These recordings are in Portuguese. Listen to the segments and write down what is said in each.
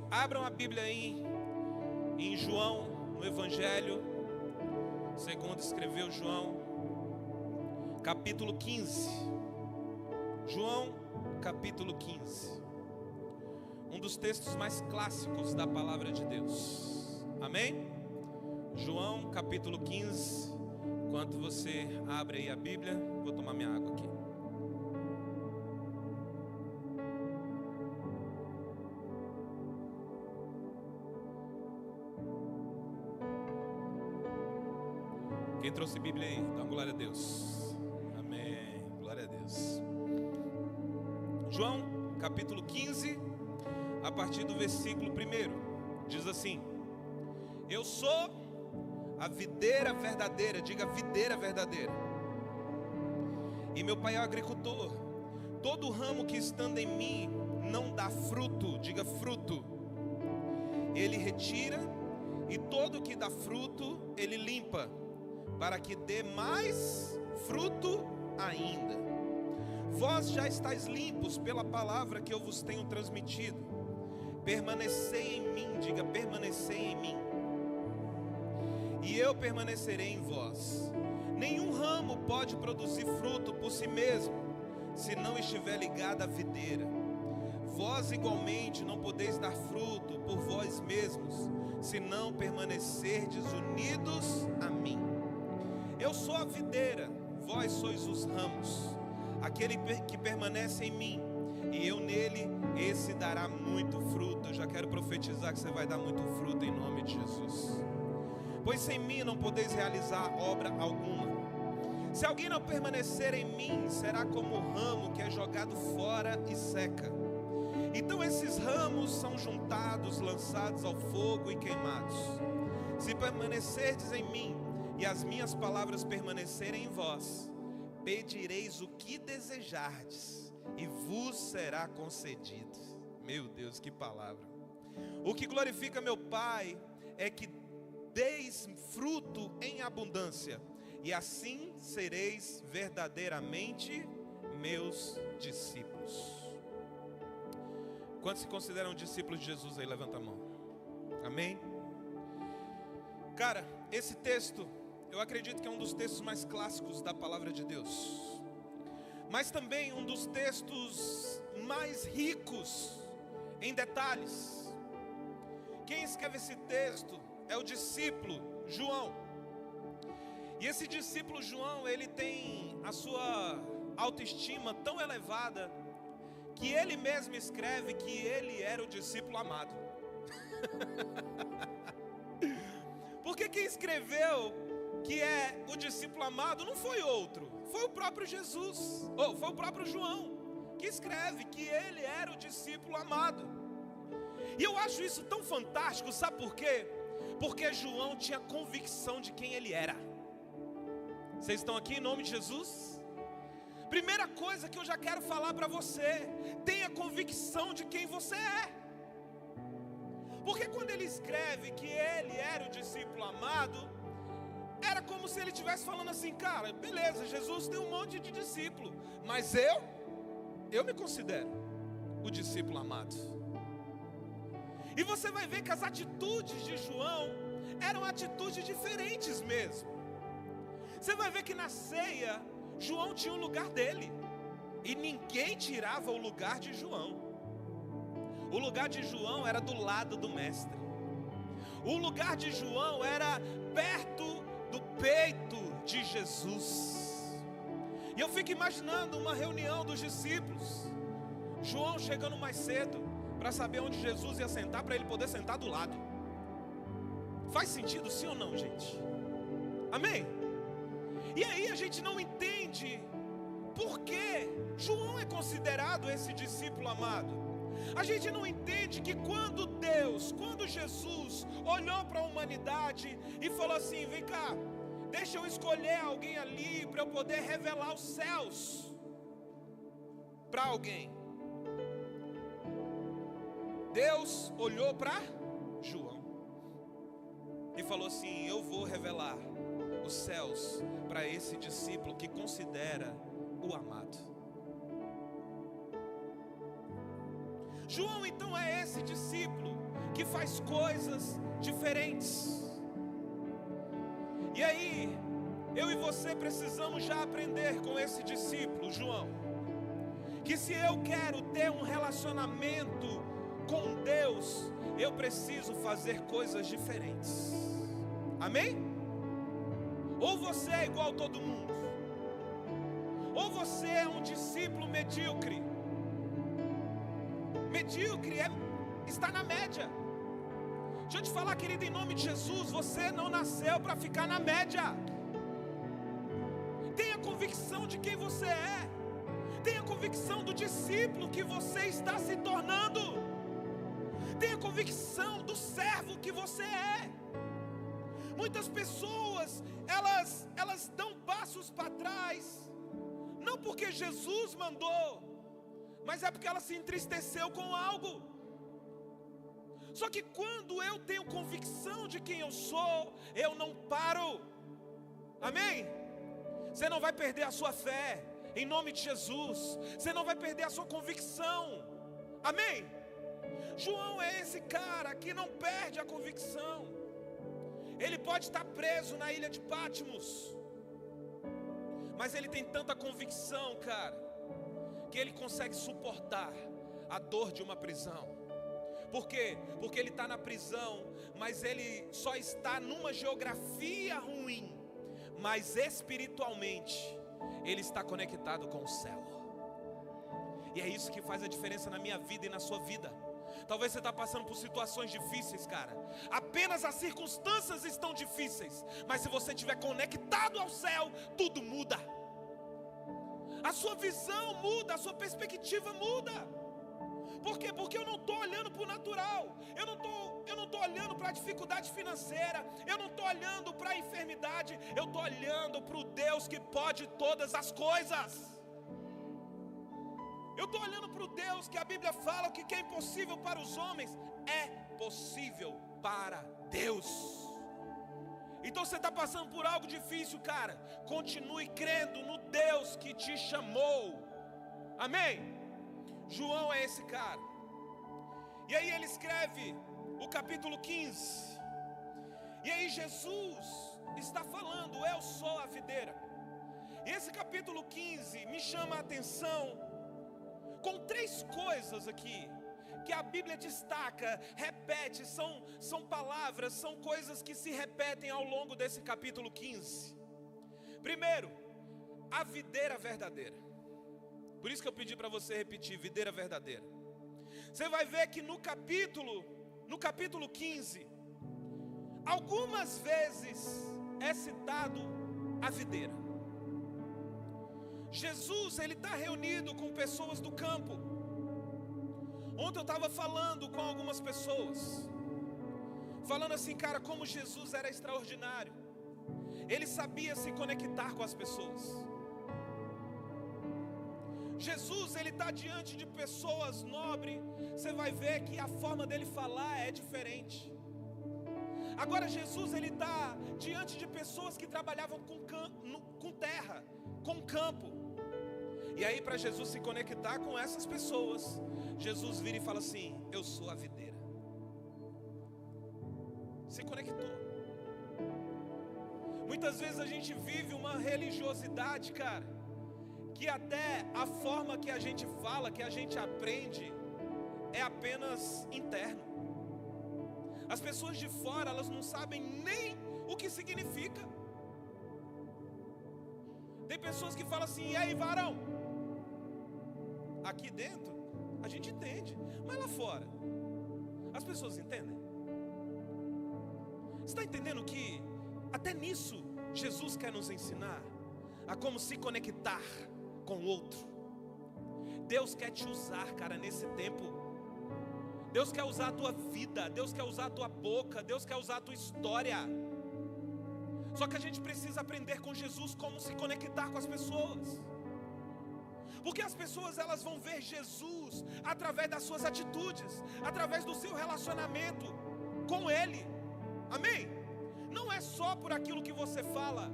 Abram a Bíblia aí em João, no Evangelho, segundo escreveu João, capítulo 15. João, capítulo 15. Um dos textos mais clássicos da palavra de Deus. Amém? João, capítulo 15. Enquanto você abre aí a Bíblia, vou tomar minha água aqui. Quem trouxe Bíblia aí? Dá uma glória a Deus. Amém. Glória a Deus. João, capítulo 15, a partir do versículo 1, diz assim: Eu sou a videira verdadeira, diga videira verdadeira, e meu pai é o agricultor. Todo ramo que estando em mim não dá fruto, diga fruto, ele retira, e todo que dá fruto, ele limpa, para que dê mais fruto ainda. Vós já estáis limpos pela palavra que eu vos tenho transmitido. Permanecei em mim, diga permanecei em mim, e eu permanecerei em vós. Nenhum ramo pode produzir fruto por si mesmo, se não estiver ligado à videira. Vós igualmente não podeis dar fruto por vós mesmos, se não permanecerdes unidos a mim. Eu sou a videira, vós sois os ramos. Aquele que permanece em mim e eu nele, esse dará muito fruto. Eu já quero profetizar que você vai dar muito fruto em nome de Jesus. Pois sem mim não podeis realizar obra alguma. Se alguém não permanecer em mim, será como o ramo que é jogado fora e seca. Então esses ramos são juntados, lançados ao fogo e queimados. Se permanecerdes em mim e as minhas palavras permanecerem em vós, pedireis o que desejardes e vos será concedido. Meu Deus, que palavra! O que glorifica meu Pai é que deis fruto em abundância, e assim sereis verdadeiramente meus discípulos. Quantos se consideram discípulos de Jesus aí? Levanta a mão. Amém? Cara, esse texto, eu acredito que é um dos textos mais clássicos da palavra de Deus, mas também um dos textos mais ricos em detalhes. Quem escreve esse texto é o discípulo João. E esse discípulo João, ele tem a sua autoestima tão elevada que ele mesmo escreve que ele era o discípulo amado. Porque quem escreveu que é o discípulo amado não foi outro, foi o próprio Jesus, ou foi o próprio João que escreve que ele era o discípulo amado. E eu acho isso tão fantástico, sabe por quê? Porque João tinha convicção de quem ele era. Vocês estão aqui em nome de Jesus? Primeira coisa que eu já quero falar para você: tenha convicção de quem você é. Porque quando ele escreve que ele era o discípulo amado, era como se ele estivesse falando assim: cara, beleza, Jesus tem um monte de discípulo, mas eu me considero o discípulo amado. E você vai ver que as atitudes de João eram atitudes diferentes mesmo. Você vai ver que na ceia, João tinha o lugar dele, e ninguém tirava o lugar de João. O lugar de João era do lado do mestre. O lugar de João era perto do peito de Jesus. E eu fico imaginando uma reunião dos discípulos, João chegando mais cedo para saber onde Jesus ia sentar, para ele poder sentar do lado. Faz sentido sim ou não, gente? Amém? E aí a gente não entende por que João é considerado esse discípulo amado. A gente não entende que quando Jesus olhou para a humanidade e falou assim: vem cá, deixa eu escolher alguém ali para eu poder revelar os céus para alguém. Deus olhou para João e falou assim: eu vou revelar os céus para esse discípulo que considera o amado. João então é esse discípulo que faz coisas diferentes. E aí, eu e você precisamos já aprender com esse discípulo, João, que se eu quero ter um relacionamento com Deus, eu preciso fazer coisas diferentes. Amém? Ou você é igual a todo mundo, ou você é um discípulo medíocre. Medíocre está na média. Deixa eu te falar, querido, em nome de Jesus, você não nasceu para ficar na média. Tenha convicção de quem você é. Tenha convicção do discípulo que você está se tornando. Tenha convicção do servo que você é. Muitas pessoas, elas dão passos para trás, não porque Jesus mandou, mas é porque ela se entristeceu com algo. Só que quando eu tenho convicção de quem eu sou, eu não paro. Amém? Você não vai perder a sua fé, em nome de Jesus. Você não vai perder a sua convicção. Amém? João é esse cara que não perde a convicção. Ele pode estar preso na ilha de Patmos, mas ele tem tanta convicção, cara, que ele consegue suportar a dor de uma prisão. Por quê? Porque ele está na prisão, mas ele só está numa geografia ruim, mas espiritualmente ele está conectado com o céu. E é isso que faz a diferença na minha vida e na sua vida. Talvez você está passando por situações difíceis, cara. Apenas as circunstâncias estão difíceis, mas se você estiver conectado ao céu, tudo muda. A sua visão muda, a sua perspectiva muda. Por quê? Porque eu não estou olhando para o natural. Eu não estou olhando para a dificuldade financeira. Eu não estou olhando para a enfermidade. Eu estou olhando para o Deus que pode todas as coisas. Eu estou olhando para o Deus que a Bíblia fala que é impossível para os homens, é possível para Deus. Então você está passando por algo difícil, cara. Continue crendo no Deus que te chamou. Amém? João é esse cara. E aí ele escreve o capítulo 15. E aí Jesus está falando, eu sou a videira. E esse capítulo 15 me chama a atenção com três coisas aqui que a Bíblia destaca, repete, são palavras, são coisas que se repetem ao longo desse capítulo 15. Primeiro, a videira verdadeira. Por isso que eu pedi para você repetir, videira verdadeira. Você vai ver que no capítulo 15, algumas vezes é citado a videira. Jesus, ele está reunido com pessoas do campo. Ontem eu estava falando com algumas pessoas, falando assim, cara, como Jesus era extraordinário. Ele sabia se conectar com as pessoas. Jesus, ele está diante de pessoas nobres. Você vai ver que a forma dele falar é diferente. Agora Jesus, ele está diante de pessoas que trabalhavam com terra, com campo. E aí para Jesus se conectar com essas pessoas, Jesus vira e fala assim, eu sou a videira. Se conectou. Muitas vezes a gente vive uma religiosidade, cara, que até a forma que a gente fala, que a gente aprende, é apenas interno. As pessoas de fora, elas não sabem nem o que significa. Tem pessoas que falam assim, e aí varão? Aqui dentro, a gente entende, mas lá fora, as pessoas entendem? Você está entendendo que até nisso, Jesus quer nos ensinar a como se conectar com o outro. Deus quer te usar, cara, nesse tempo. Deus quer usar a tua vida, Deus quer usar a tua boca, Deus quer usar a tua história. Só que a gente precisa aprender com Jesus como se conectar com as pessoas. Porque as pessoas, elas vão ver Jesus através das suas atitudes, através do seu relacionamento com Ele. Amém? Não é só por aquilo que você fala,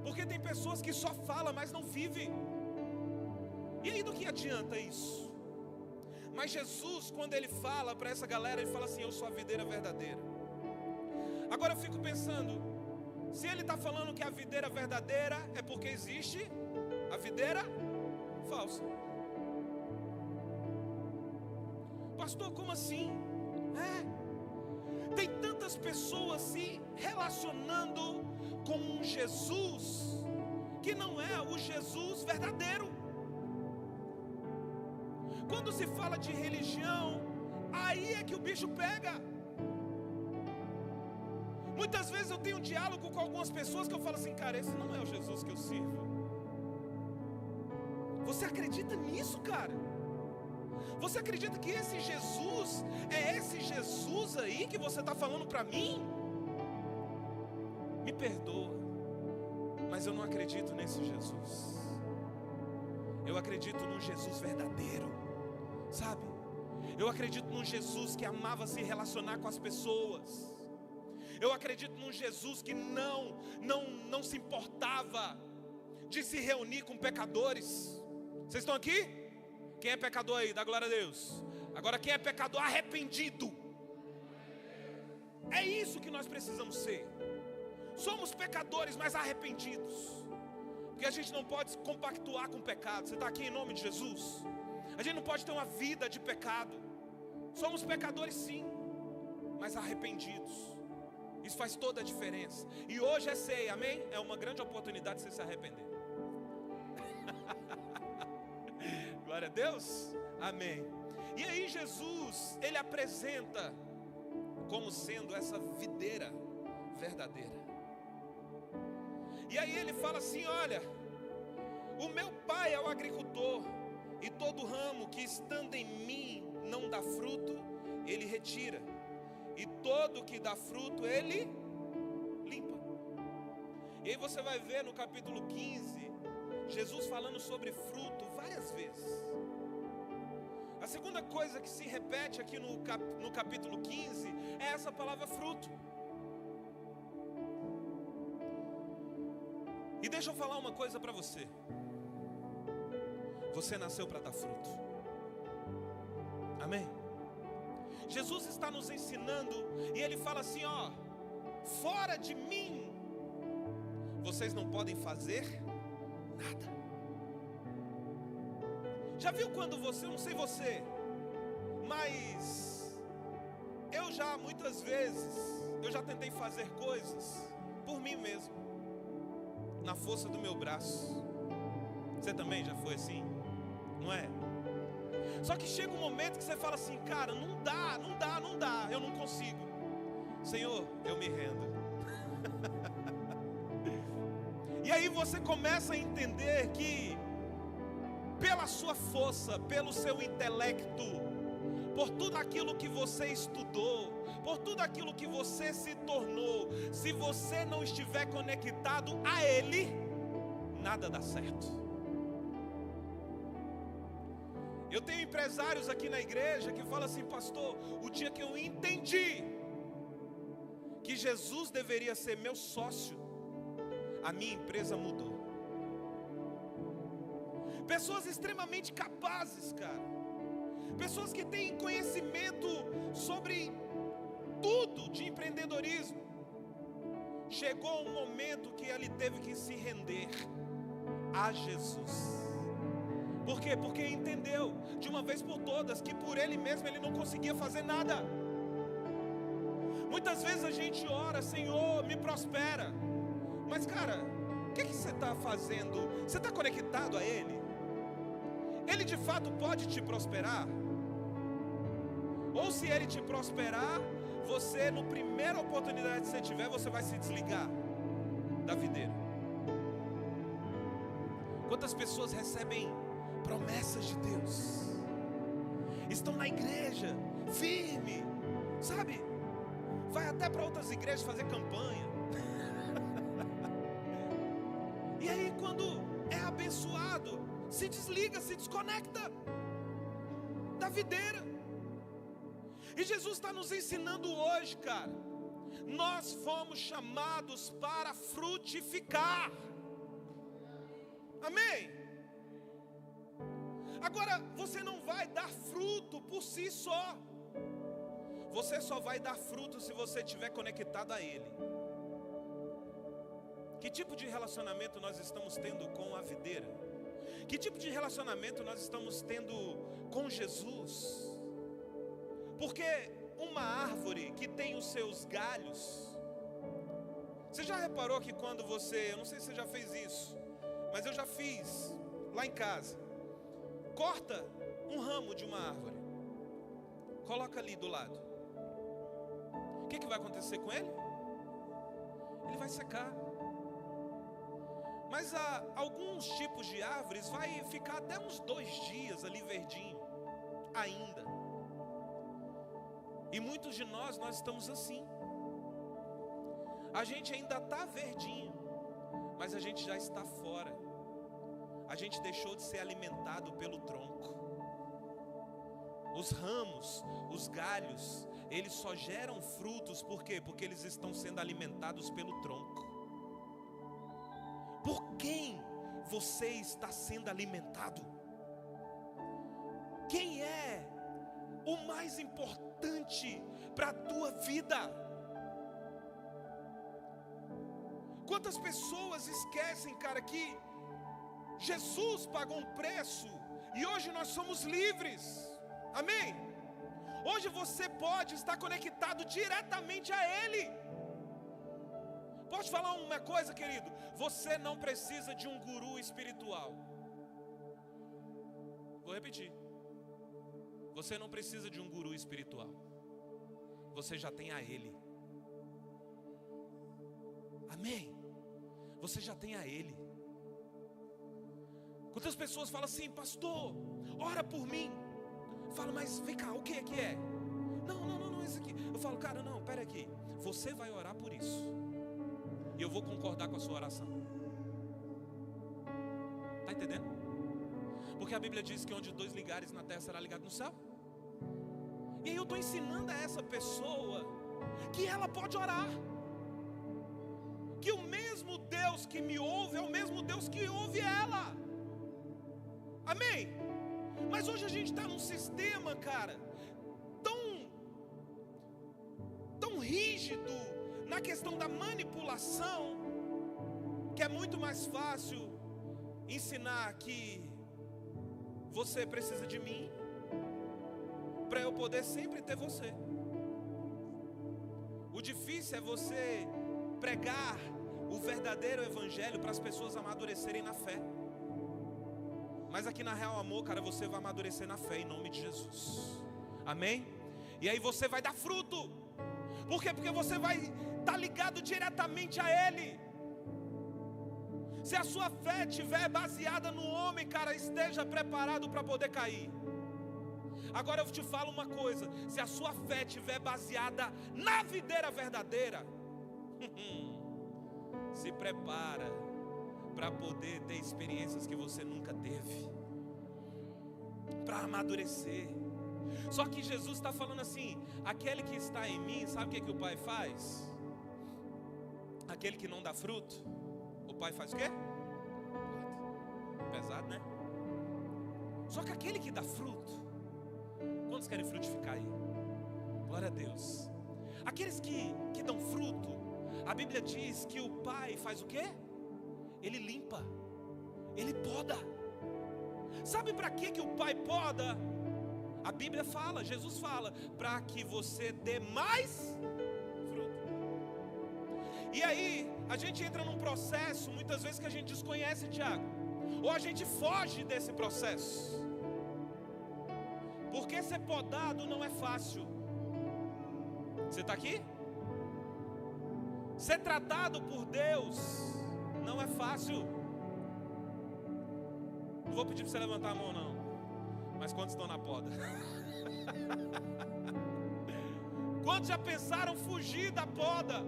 porque tem pessoas que só falam, mas não vivem. E aí do que adianta isso? Mas Jesus, quando ele fala para essa galera, ele fala assim: eu sou a videira verdadeira. Agora eu fico pensando, se ele está falando que a videira verdadeira é porque existe a videira falsa. Pastor, como assim? Tem tantas pessoas se relacionando com um Jesus que não é o Jesus verdadeiro. Quando se fala de religião, aí é que o bicho pega. Muitas vezes eu tenho um diálogo com algumas pessoas que eu falo assim: cara, esse não é o Jesus que eu sirvo. Você acredita nisso, cara? Você acredita que esse Jesus é esse Jesus aí que você está falando para mim? Me perdoa, mas eu não acredito nesse Jesus. Eu acredito num Jesus verdadeiro, sabe? Eu acredito num Jesus que amava se relacionar com as pessoas. Eu acredito num Jesus que não se importava de se reunir com pecadores. Vocês estão aqui? Quem é pecador aí? Dá glória a Deus. Agora, quem é pecador arrependido? É isso que nós precisamos ser. Somos pecadores, mas arrependidos. Porque a gente não pode compactuar com o pecado. Você está aqui em nome de Jesus? A gente não pode ter uma vida de pecado. Somos pecadores sim, mas arrependidos. Isso faz toda a diferença. E hoje é ceia, amém? É uma grande oportunidade de você se arrepender. Glória a Deus, amém. E aí Jesus, ele apresenta como sendo essa videira verdadeira. E aí ele fala assim: olha, o meu pai é o agricultor, e todo ramo que estando em mim não dá fruto, ele retira, e todo que dá fruto, ele limpa. E aí você vai ver no capítulo 15, Jesus falando sobre fruto várias vezes. A segunda coisa que se repete aqui no capítulo 15 é essa palavra fruto. E deixa eu falar uma coisa para você. Você nasceu para dar fruto. Amém? Jesus está nos ensinando e ele fala assim: ó, fora de mim vocês não podem fazer nada. Já viu quando você, não sei você, mas eu já muitas vezes, eu já tentei fazer coisas por mim mesmo, na força do meu braço. Você também já foi assim? Não é? Só que chega um momento que você fala assim: cara, não dá, eu não consigo. Senhor, eu me rendo. E aí você começa a entender que pela sua força, pelo seu intelecto, por tudo aquilo que você estudou, por tudo aquilo que você se tornou, se você não estiver conectado a Ele, nada dá certo. Eu tenho empresários aqui na igreja que falam assim: pastor, o dia que eu entendi que Jesus deveria ser meu sócio, a minha empresa mudou. Pessoas extremamente capazes, cara. Pessoas que têm conhecimento sobre tudo de empreendedorismo. Chegou um momento que ele teve que se render a Jesus. Por quê? Porque entendeu de uma vez por todas que por ele mesmo ele não conseguia fazer nada. Muitas vezes a gente ora: Senhor, me prospera. Mas cara, o que você está fazendo? Você está conectado a Ele? Ele de fato pode te prosperar? Ou se Ele te prosperar, você, no primeira oportunidade que você tiver, você vai se desligar da videira. Quantas pessoas recebem promessas de Deus, estão na igreja, firme, sabe? Vai até para outras igrejas fazer campanha. E aí quando é abençoado, se desliga, se desconecta da videira. E Jesus está nos ensinando hoje, cara, nós fomos chamados para frutificar. Amém? Agora, você não vai dar fruto por si só. Você só vai dar fruto se você estiver conectado a Ele. Que tipo de relacionamento nós estamos tendo com a videira? Que tipo de relacionamento nós estamos tendo com Jesus? Porque uma árvore que tem os seus galhos... Você já reparou que quando você... Eu não sei se você já fez isso, mas eu já fiz lá em casa. Corta um ramo de uma árvore, coloca ali do lado. O que vai acontecer com ele? Ele vai secar. Mas alguns tipos de árvores vai ficar até uns 2 dias ali verdinho ainda. E muitos de nós estamos assim. A gente ainda está verdinho, mas a gente já está fora. A gente deixou de ser alimentado pelo tronco. Os ramos, os galhos, eles só geram frutos, por quê? Porque eles estão sendo alimentados pelo tronco. Por quem você está sendo alimentado? Quem é o mais importante para a tua vida? Quantas pessoas esquecem, cara, que Jesus pagou um preço e hoje nós somos livres. Amém? Hoje você pode estar conectado diretamente a Ele. Posso falar uma coisa, querido? Você não precisa de um guru espiritual. Vou repetir. Você não precisa de um guru espiritual. Você já tem a Ele. Amém? Você já tem a Ele. Quantas pessoas falam assim: pastor, ora por mim. Fala, mas vem cá, o que é? Não, isso aqui. Eu falo, cara, não, pera aqui. Você vai orar por isso. E eu vou concordar com a sua oração. Está entendendo? Porque a Bíblia diz que onde 2 ligares na terra será ligado no céu. E aí eu estou ensinando a essa pessoa que ela pode orar. Que o mesmo Deus que me ouve é o mesmo Deus que ouve ela. Amém? Mas hoje a gente está num sistema, cara, tão rígido na questão da manipulação, que é muito mais fácil ensinar que você precisa de mim para eu poder sempre ter você. O difícil é você pregar o verdadeiro evangelho para as pessoas amadurecerem na fé. Mas aqui na Real Amor, cara, você vai amadurecer na fé em nome de Jesus. Amém? E aí você vai dar fruto. Por quê? Porque você vai estar ligado diretamente a Ele. Se a sua fé estiver baseada no homem, cara, esteja preparado para poder cair. Agora eu te falo uma coisa: se a sua fé estiver baseada na videira verdadeira, se prepara para poder ter experiências que você nunca teve, para amadurecer. Só que Jesus está falando assim: aquele que está em mim, sabe o que o Pai faz? Aquele que não dá fruto, o Pai faz o quê? Pesado, né? Só que aquele que dá fruto, quantos querem frutificar aí? Glória a Deus. Aqueles que dão fruto, a Bíblia diz que o Pai faz o quê? Ele limpa, Ele poda. Sabe para que o Pai poda? A Bíblia fala, Jesus fala, para que você dê mais fruto. E aí, a gente entra num processo, muitas vezes que a gente desconhece, Tiago, ou a gente foge desse processo. Porque ser podado não é fácil. Você está aqui? Ser tratado por Deus não é fácil. Não vou pedir para você levantar a mão não. Mas quantos estão na poda? Quantos já pensaram fugir da poda?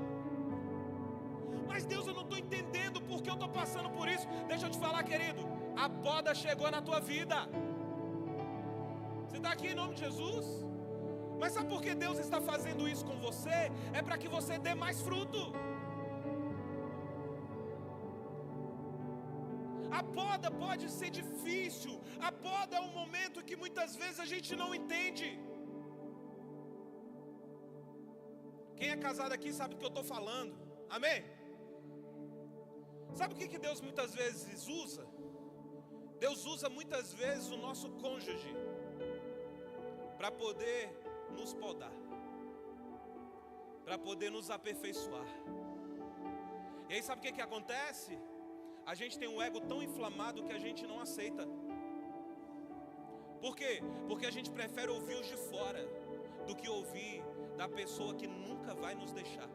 Mas Deus, eu não estou entendendo porque eu estou passando por isso. Deixa eu te falar, querido, a poda chegou na tua vida. Você está aqui em nome de Jesus? Mas sabe por que Deus está fazendo isso com você? É para que você dê mais fruto. A poda pode ser difícil. A poda é um momento que muitas vezes a gente não entende. Quem é casado aqui sabe do que eu estou falando. Amém? Sabe o que Deus muitas vezes usa? Deus usa muitas vezes o nosso cônjuge para poder nos podar, para poder nos aperfeiçoar. E aí sabe o que acontece? A gente tem um ego tão inflamado que a gente não aceita. Por quê? Porque a gente prefere ouvir os de fora do que ouvir da pessoa que nunca vai nos deixar.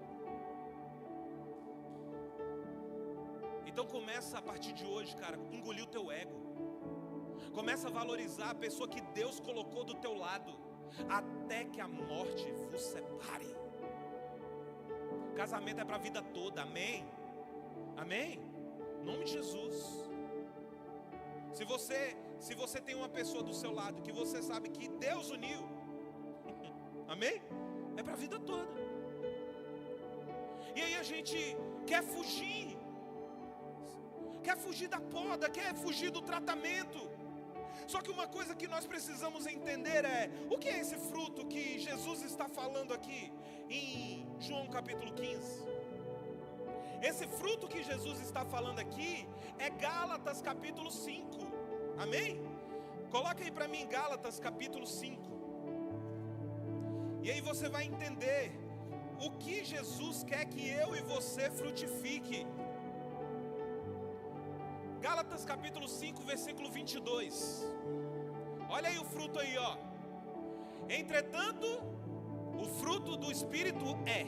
Então começa a partir de hoje, cara, engolir o teu ego. Começa a valorizar a pessoa que Deus colocou do teu lado, até que a morte vos separe. Casamento é para a vida toda, amém? Amém? Em nome de Jesus. Se você tem uma pessoa do seu lado que você sabe que Deus uniu, amém? É para a vida toda. E aí a gente quer fugir da poda, quer fugir do tratamento. Só que uma coisa que nós precisamos entender é: o que é esse fruto que Jesus está falando aqui em João capítulo 15? Esse fruto que Jesus está falando aqui é Gálatas capítulo 5. Amém? Coloca aí para mim Gálatas capítulo 5. E aí você vai entender o que Jesus quer que eu e você frutifique. Gálatas capítulo 5, versículo 22. Olha aí o fruto aí, ó. Entretanto, o fruto do Espírito é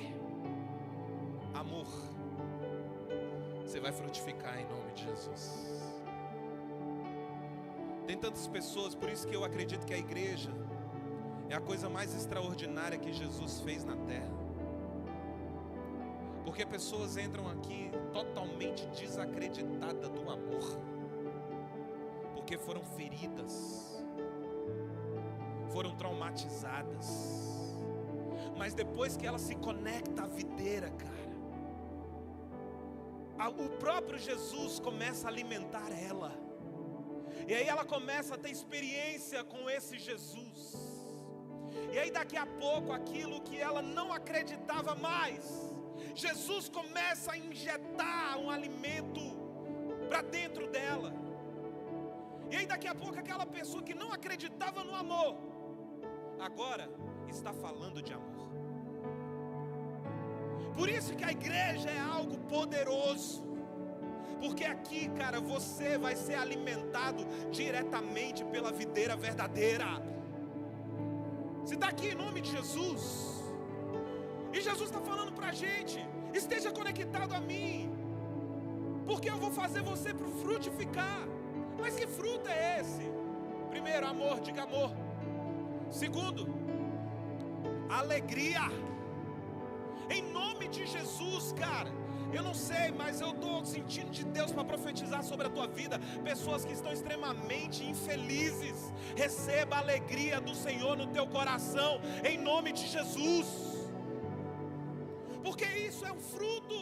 amor. Você vai frutificar em nome de Jesus. Tem tantas pessoas, por isso que eu acredito que a igreja é a coisa mais extraordinária que Jesus fez na terra. Porque pessoas entram aqui totalmente desacreditadas do amor, porque foram feridas, foram traumatizadas. Mas depois que ela se conecta à videira, cara, o próprio Jesus começa a alimentar ela. E aí ela começa a ter experiência com esse Jesus. E aí daqui a pouco aquilo que ela não acreditava mais, Jesus começa a injetar um alimento para dentro dela. E aí daqui a pouco aquela pessoa que não acreditava no amor, agora está falando de amor. Por isso que a igreja é algo poderoso. Porque aqui, cara, você vai ser alimentado diretamente pela videira verdadeira. Você está aqui em nome de Jesus. E Jesus está falando para a gente: esteja conectado a mim, porque eu vou fazer você frutificar. Mas que fruto é esse? Primeiro, amor, diga amor. Segundo, alegria. Em nome de Jesus, cara, eu não sei, mas eu estou sentindo de Deus para profetizar sobre a tua vida. Pessoas que estão extremamente infelizes, receba a alegria do Senhor no teu coração, em nome de Jesus. Porque isso é um fruto.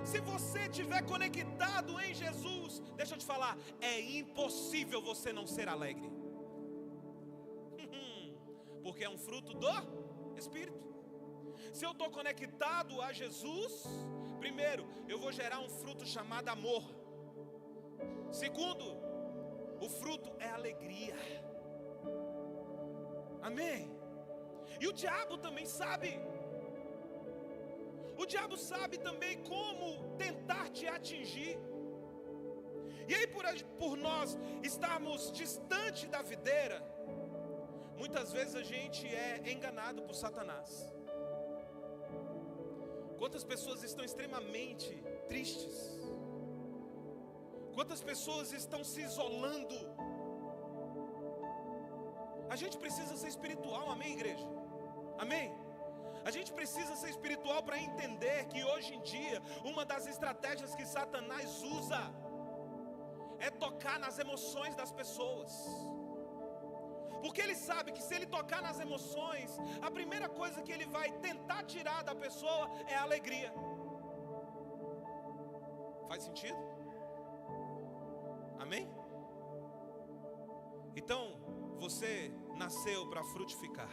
Se você estiver conectado em Jesus, deixa eu te falar, é impossível você não ser alegre. Porque é um fruto do Espírito. Se eu estou conectado a Jesus, primeiro, eu vou gerar um fruto chamado amor. Segundo, o fruto é alegria. Amém? E o diabo também sabe. O diabo sabe também como tentar te atingir. E aí por nós estarmos distante da videira, muitas vezes a gente é enganado por Satanás. Quantas pessoas estão extremamente tristes? Quantas pessoas estão se isolando? A gente precisa ser espiritual, amém, igreja? Amém? A gente precisa ser espiritual para entender que hoje em dia uma das estratégias que Satanás usa é tocar nas emoções das pessoas. Porque ele sabe que se ele tocar nas emoções, a primeira coisa que ele vai tentar tirar da pessoa é a alegria. Faz sentido? Amém? Então, você nasceu para frutificar.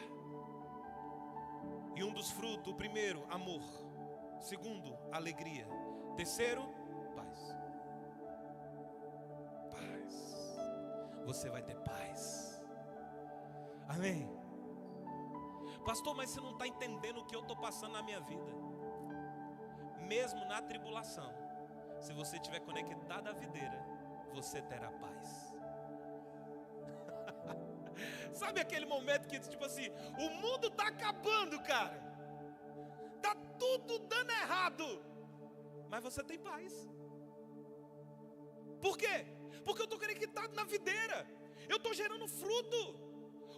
E um dos frutos, o primeiro, amor. Segundo, alegria. Terceiro, paz. Paz. Você vai ter paz. Amém? Pastor, mas você não está entendendo o que eu estou passando na minha vida. Mesmo na tribulação, se você estiver conectado à videira, você terá paz. Sabe aquele momento que tipo assim, o mundo está acabando, cara. Tá tudo dando errado. Mas você tem paz. Por quê? Porque eu estou conectado na videira. Eu estou gerando fruto.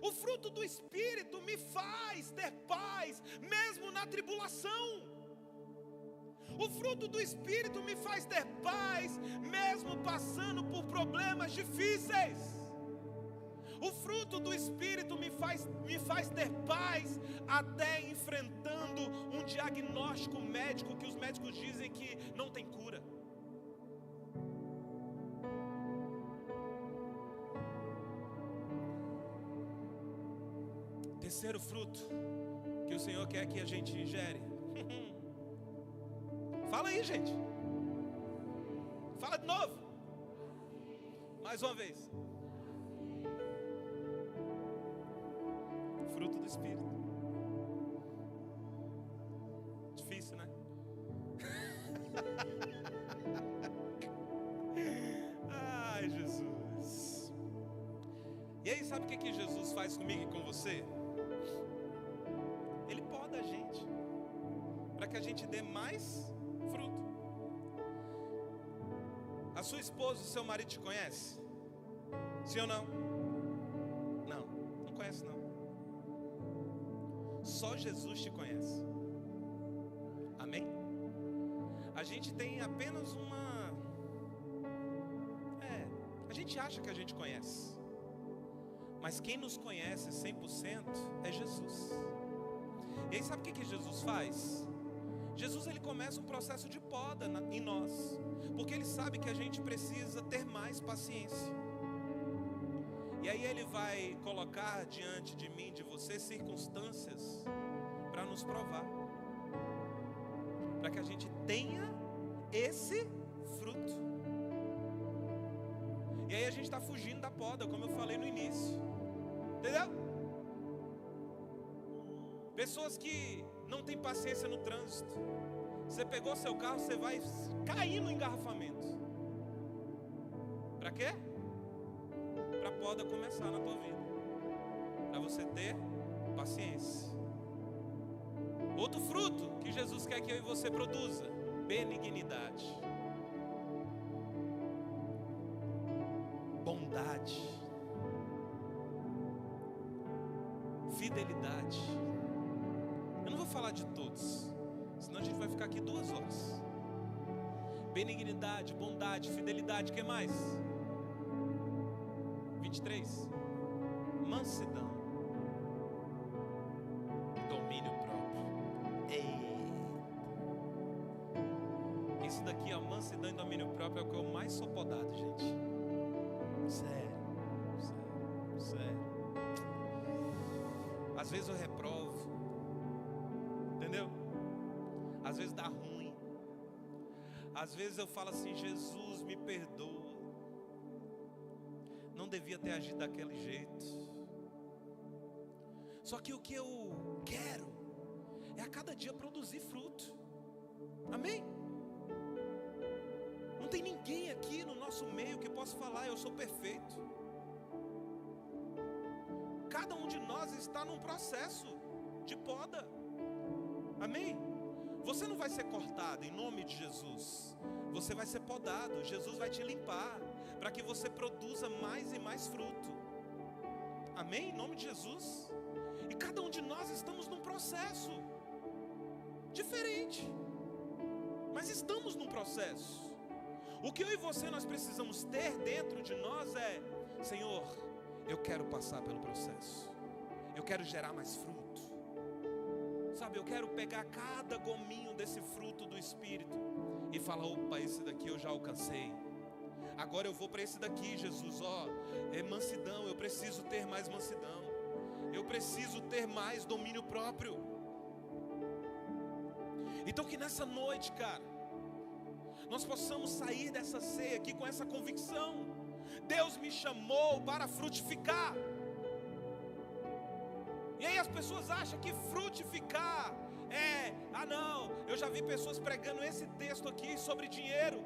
O fruto do Espírito me faz ter paz, mesmo na tribulação. O fruto do Espírito me faz ter paz, mesmo passando por problemas difíceis. O fruto do Espírito me faz ter paz, até enfrentando um diagnóstico médico que os médicos dizem que não tem cura. Terceiro fruto que o Senhor quer que a gente gere. Fala aí, gente. Fala de novo. Mais uma vez. Fruto do Espírito. Difícil, né? Ai, Jesus. E aí, sabe o que Jesus faz comigo e com você? Ele poda a gente para que a gente dê mais fruto. A sua esposa, o seu marido te conhece? Sim ou não? Não conhece não. Só Jesus te conhece. Amém? A gente tem apenas a gente acha que a gente conhece. Mas quem nos conhece 100% é Jesus. E aí sabe o que Jesus faz? Jesus ele começa um processo de poda em nós. Porque ele sabe que a gente precisa ter mais paciência. E aí ele vai colocar diante de mim, de você, circunstâncias para nos provar. Para que a gente tenha esse fruto. E aí a gente está fugindo da poda, como eu falei no início. Entendeu? Pessoas que não têm paciência no trânsito. Você pegou seu carro, você vai cair no engarrafamento. Para quê? Para a poda começar na tua vida. Para você ter paciência. Outro fruto que Jesus quer que eu e você produza: benignidade, bondade, fidelidade. Eu não vou falar de todos, senão a gente vai ficar aqui 2 horas. Benignidade, bondade, fidelidade, o que mais? 23. Mansidão, domínio próprio. Isso daqui, a mansidão e domínio próprio, é o que eu mais sou podado, gente. Sério. Às vezes eu reprovo, entendeu? Às vezes dá ruim. Às vezes eu falo assim: Jesus, me perdoa. Não devia ter agido daquele jeito. Só que o que eu quero é a cada dia produzir fruto. Amém? Não tem ninguém aqui no nosso meio que possa falar: eu sou perfeito. Cada um de nós está num processo de poda. Amém? Você não vai ser cortado em nome de Jesus. Você vai ser podado. Jesus vai te limpar para que você produza mais e mais fruto. Amém? Em nome de Jesus. E cada um de nós estamos num processo diferente, mas estamos num processo. O que eu e você nós precisamos ter dentro de nós é: Senhor, eu quero passar pelo processo. Eu quero gerar mais fruto. Sabe, eu quero pegar cada gominho desse fruto do Espírito e falar: opa, esse daqui eu já alcancei. Agora eu vou para esse daqui, Jesus, é mansidão, eu preciso ter mais mansidão. Eu preciso ter mais domínio próprio. Então que nessa noite, cara, nós possamos sair dessa ceia aqui com essa convicção. Deus me chamou para frutificar. E aí as pessoas acham que frutificar não, eu já vi pessoas pregando esse texto aqui sobre dinheiro.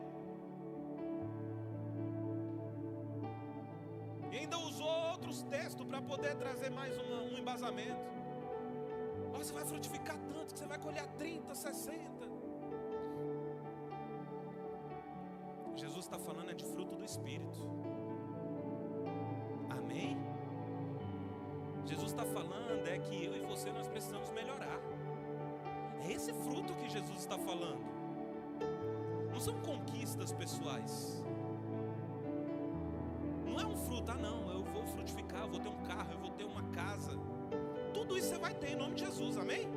E ainda usou outros textos para poder trazer mais um embasamento. Você vai frutificar tanto que você vai colher 30, 60. Jesus está falando de fruto do Espírito. Amém? Jesus está falando que eu e você nós precisamos melhorar. É esse fruto que Jesus está falando. Não são conquistas pessoais. Não é um fruto, não, eu vou frutificar, eu vou ter um carro, eu vou ter uma casa. Tudo isso você vai ter em nome de Jesus, amém?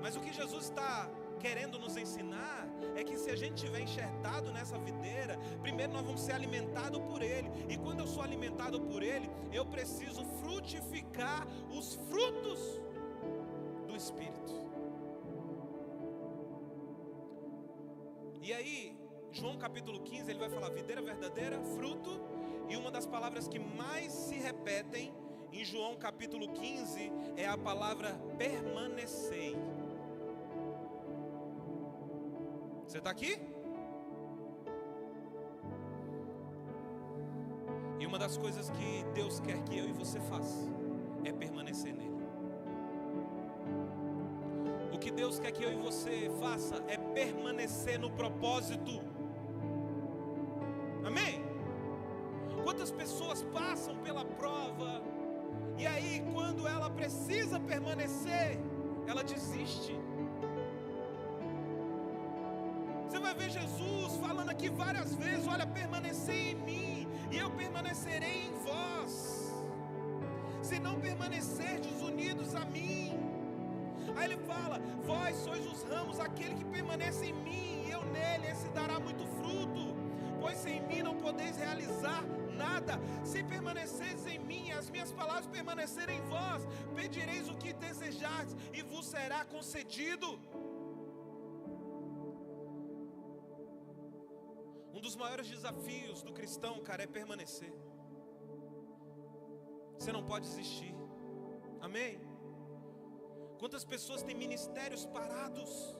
Mas o que Jesus está querendo nos ensinar é que se a gente estiver enxertado nessa videira, primeiro nós vamos ser alimentados por Ele. E quando eu sou alimentado por Ele, eu preciso frutificar os frutos do Espírito. E aí, João capítulo 15, ele vai falar videira verdadeira, fruto. E uma das palavras que mais se repetem em João capítulo 15 é a palavra permanecei. Você está aqui? E uma das coisas que Deus quer que eu e você faça é permanecer nele. O que Deus quer que eu e você faça é permanecer no propósito. Amém? Quantas pessoas passam pela prova e aí quando ela precisa permanecer, ela desiste. Você vai ver Jesus falando aqui várias vezes: olha, permanecei em mim e eu permanecerei em vós. Se não permanecerdes unidos a mim. Aí ele fala: vós sois os ramos, aquele que permanece em mim e eu nele, esse dará muito fruto. Pois sem mim não podeis realizar nada. Se permaneceres em mim e as minhas palavras permanecerem em vós, pedireis o que desejardes e vos será concedido. Um dos maiores desafios do cristão, cara, é permanecer. Você não pode desistir. Amém? Quantas pessoas têm ministérios parados?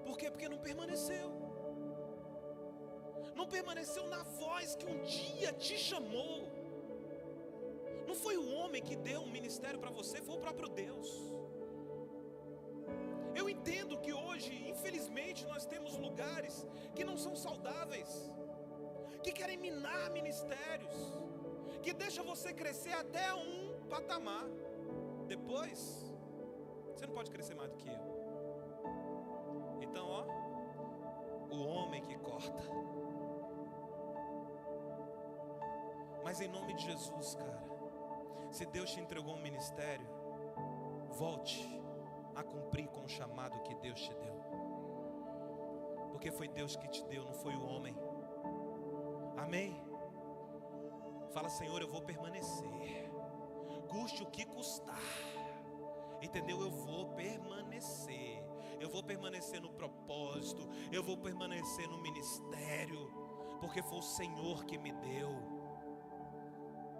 Por quê? Porque não permaneceu. Não permaneceu na voz que um dia te chamou. Não foi o homem que deu um ministério para você, foi o próprio Deus. Eu entendo que hoje, infelizmente, nós temos lugares que não são saudáveis, que querem minar ministérios, que deixam você crescer até um patamar. Depois, você não pode crescer mais do que eu. Então, o homem que corta. Mas em nome de Jesus, cara, se Deus te entregou um ministério, volte a cumprir com o chamado que Deus te deu. Porque foi Deus que te deu, não foi o homem. Amém? Fala: Senhor, eu vou permanecer, custe o que custar. Entendeu? Eu vou permanecer. Eu vou permanecer no propósito. Eu vou permanecer no ministério, porque foi o Senhor que me deu.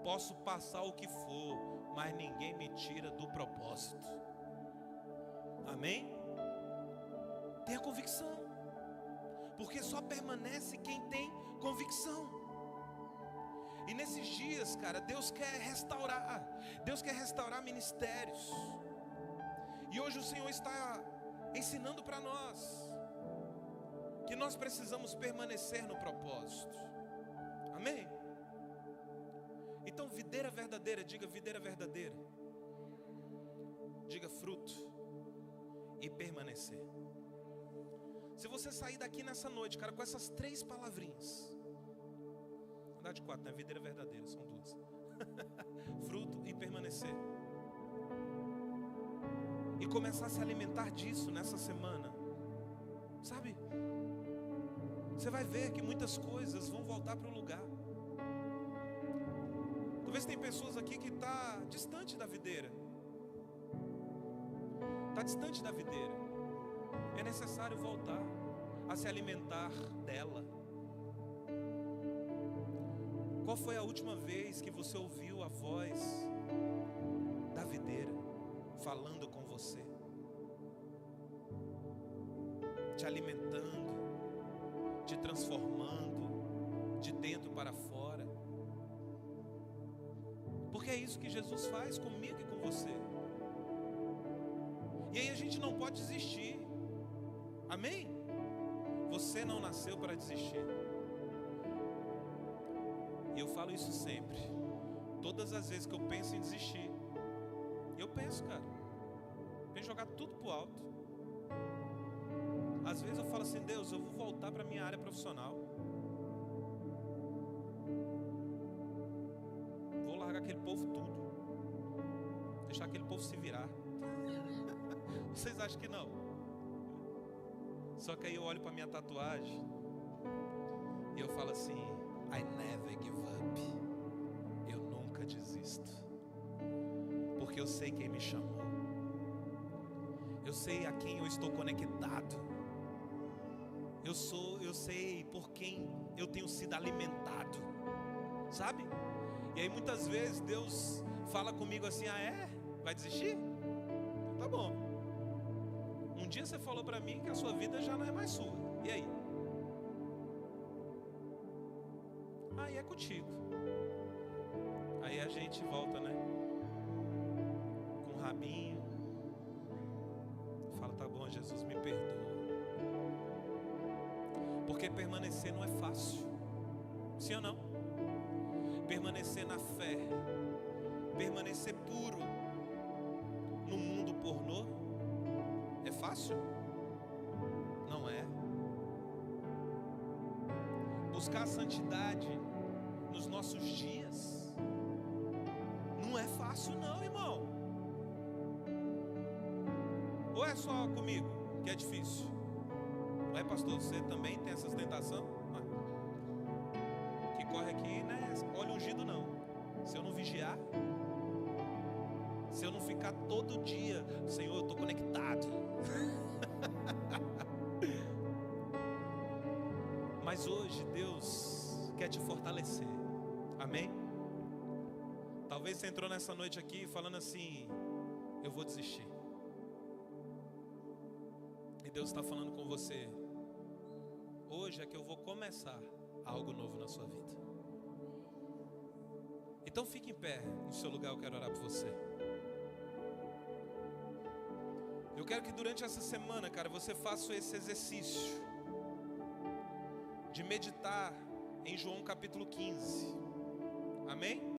Posso passar o que for, mas ninguém me tira do propósito. Amém? Tenha convicção, porque só permanece quem tem convicção. E nesses dias, cara, Deus quer restaurar ministérios. E hoje o Senhor está ensinando para nós que nós precisamos permanecer no propósito. Amém? Então, videira verdadeira, diga videira verdadeira. Diga fruto e permanecer. Se você sair daqui nessa noite, cara, com essas 3 palavrinhas, andar de 4, não é videira verdadeira, são 2. Fruto e permanecer. E começar a se alimentar disso nessa semana. Sabe? você vai ver que muitas coisas vão voltar para o lugar. Talvez tem pessoas aqui que está distante da videira. Está distante da videira. É necessário voltar a se alimentar dela. Qual foi a última vez que você ouviu a voz da videira falando com você? Te alimentando, te transformando de dentro para fora. Porque é isso que Jesus faz comigo e com você. E aí a gente não pode desistir. Amém? Você não nasceu para desistir. E eu falo isso sempre. Todas as vezes que eu penso em desistir, eu penso, cara, em jogar tudo pro alto. Às vezes eu falo assim: Deus, eu vou voltar para minha área profissional. Vou largar aquele povo tudo. Deixar aquele povo se virar. Vocês acham que não? Só que aí eu olho para minha tatuagem e eu falo assim: I never give up. Eu nunca desisto. Porque eu sei quem me chamou. Eu sei a quem eu estou conectado. Eu sei por quem eu tenho sido alimentado. Sabe? E aí muitas vezes Deus fala comigo assim: ah é? Vai desistir? Então tá bom. Um dia você falou para mim que a sua vida já não é mais sua. E aí? Aí é contigo. Aí a gente volta, né? Com o rabinho. Fala: tá bom, Jesus, me perdoa. Porque permanecer não é fácil. Sim ou não? Permanecer na fé, permanecer puro no mundo pornô, é fácil? Não é. Buscar a santidade nos nossos dias não é fácil não, irmão. Ou é só comigo que é difícil? Não é, pastor? Você também tem essas tentações? Que corre aqui, né? Olho ungido não. Se eu não vigiar, se eu não ficar todo dia, Senhor, eu estou conectado. Mas hoje Deus quer te fortalecer. Amém? Talvez você entrou nessa noite aqui falando assim: eu vou desistir. E Deus está falando com você: hoje é que eu vou começar algo novo na sua vida. Então fique em pé no seu lugar, eu quero orar por você. Eu quero que durante essa semana, cara, você faça esse exercício de meditar em João capítulo 15. Amém?